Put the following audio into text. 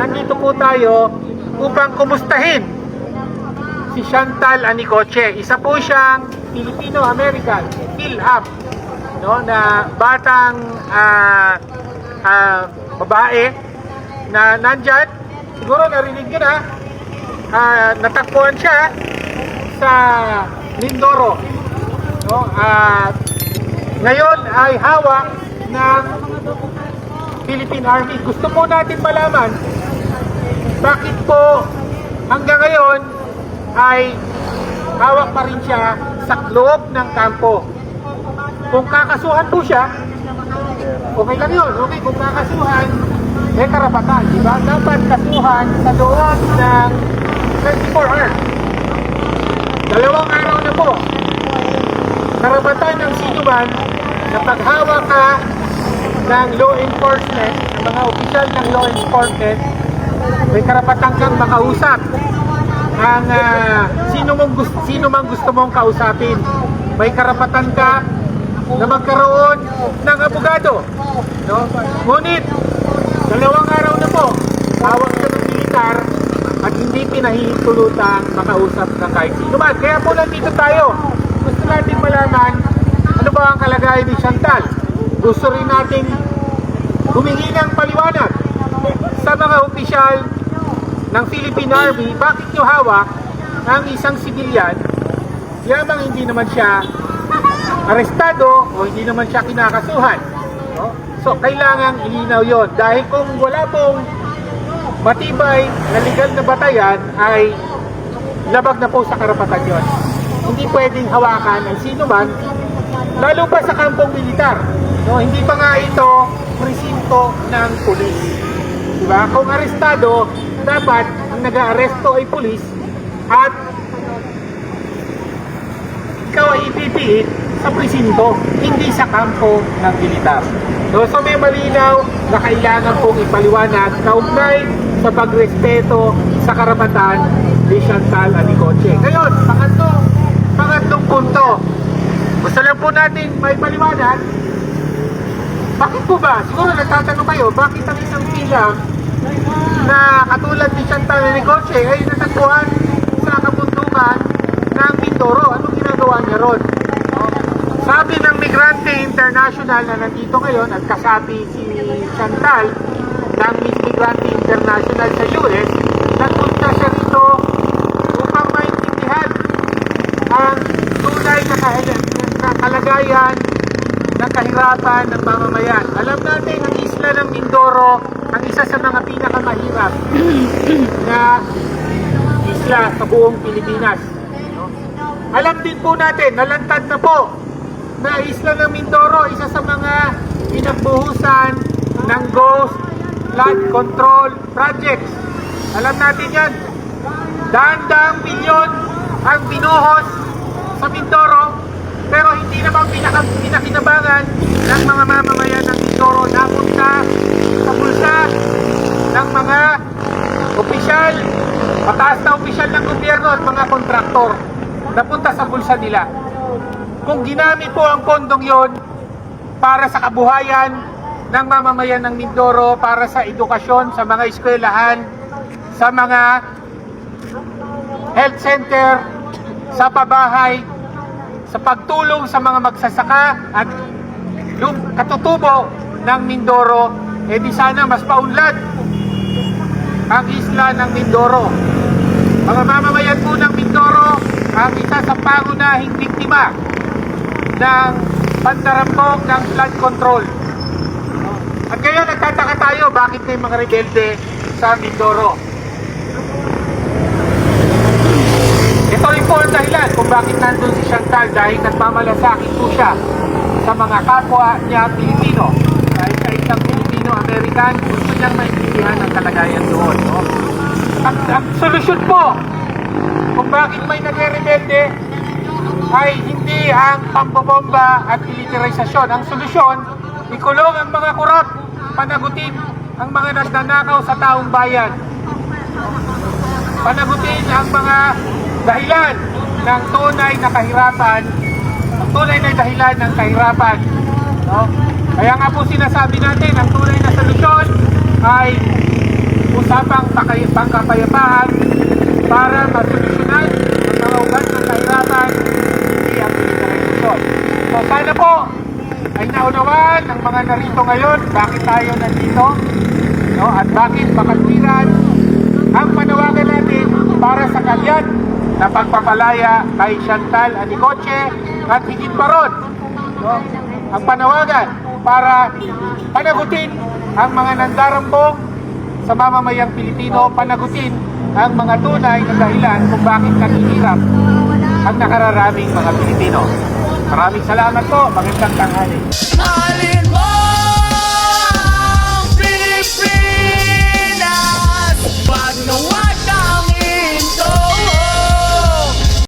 nandito po tayo upang kumustahin si Chantal Anicoche. Isa po siyang Filipino-American, PhilAm, no, na batang babae na nandyan. Siguro narinig nyo na, natakbuhan siya sa Mindoro. No? Ngayon ay hawak ng Philippine Army. Gusto po natin malaman bakit po hanggang ngayon ay hawak pa rin siya sa loob ng kampo. Kung kakasuhan po siya, okay lang yun. Okay, kung kakasuhan, may karapatan, di ba? Dapat kasuhan sa loob ng 24 hours. 2 araw na po. Karapatan ng sinuman na paghawak ka ng law enforcement, ng mga opisyal ng law enforcement, may karapatan kang makausap ang sino mang gusto mong kausapin. May karapatan ka na magkaroon ng abogado, no? Ngunit 2 araw na po, hawak siya ng militar at hindi pinahihintulutan makausap ng kahit sino man. Kaya po nandito tayo. Gusto natin malaman ano ba ang kalagayan ni Chantal. Gusto rin natin humingi ng paliwanag sa mga opisyal ng Philippine Army, bakit nyo hawak ang isang sibilyan yamang hindi naman siya arestado o hindi naman siya kinakasuhan, no? So kailangan ilinaw yon, dahil kung wala pong matibay na legal na batayan ay labag na po sa karapatan yon. Hindi pwedeng hawakan ng sino man, lalo pa sa kampong militar, no? Hindi pa nga ito presinto ng pulis, diba? Kung arestado, dapat ang nag-aaresto ay pulis at ikaw ay ipipiit sa presinto, hindi sa kampo ng militar. So may malinaw na kailangan pong ipaliwanag kaugnay sa pagrespeto sa karapatan ni Chantal Anicoche. Ngayon, pangatlong punto. Gusto lang po natin may paliwanag. Bakit po ba? Siguro nagtatanong kayo, bakit ang isang PhilAm na katulad ni Chantal Anicoche ay natagpuan sa kabundukan ng Mindoro? Anong ginagawa niya ron? Sabi ng Migrante International na nandito ngayon at kasabi si Chantal ng Miss Migrante International sa US, nagpunta siya rito upang maintindihan ang tunay na kalagayan ng kahirapan ng mamamayan. Alam natin ang isla ng Mindoro ang isa sa mga pinakamahirap na isla sa buong Pilipinas. Alam din po natin, nalantad na po na isla ng Mindoro, isa sa mga pinagbuhusan ng Ghost Flood Control Projects. Alam natin yan. Daan-daang milyon ang binuhos sa Mindoro, pero hindi naman pinakinabangan ng mga mamamayan ng Mindoro. Napunta sa bulsa ng mga opisyal, mataas na opisyal ng gobyerno at mga kontraktor. Napunta sa bulsa nila. Kung ginamit po ang pondong yon para sa kabuhayan ng mamamayan ng Mindoro, para sa edukasyon, sa mga eskwelahan, sa mga health center, sa pabahay, sa pagtulong sa mga magsasaka at katutubo ng Mindoro, di sana mas paunlad ang isla ng Mindoro. Mga mamamayan po ng Mindoro ang isa sa pangunahing biktima ng pantarampok ng flood control. At ngayon nagtataka tayo bakit may mga rebelde sa Mindoro. Ito rin po ang dahilan kung bakit nandun si Chantal, dahil nagmamalasakit po siya sa mga kapwa niya Pilipino. Dahil sa isang Filipino-American, gusto niyang maintindihan ang kalagayan doon, no? Ang solusyon po kung bakit may nagre-rebelde ay hindi ang pambobomba at militarisasyon. Ang solusyon, ikulong ang mga korap, panagutin ang mga nagnanakaw sa taong bayan, panagutin ang mga dahilan ng tunay na kahirapan, ang tunay na dahilan ng kahirapan, no? Kaya nga po sinasabi natin, ang tunay na solusyon ay usapang pangkapayapaan para masolusyonan ang mga ugat ng kahirapan, hindi ang militarisasyon. So sana po ay naunawaan ng mga narito ngayon bakit tayo nandito, no? At bakit makatwiran ang panawagan natin para sa kalyat na pagpapalaya kay Chantal Anicoche at higit pa ron, no? Ang panawagan para panagutin ang mga nandarambong sa mamamayang Pilipino, panagutin ang mga tunay na dahilan kung bakit naghihirap ang nakararaming mga Pilipino. Maraming salamat po. Magandang tanghali. Mahalin mo ang Pilipinas, pag nawa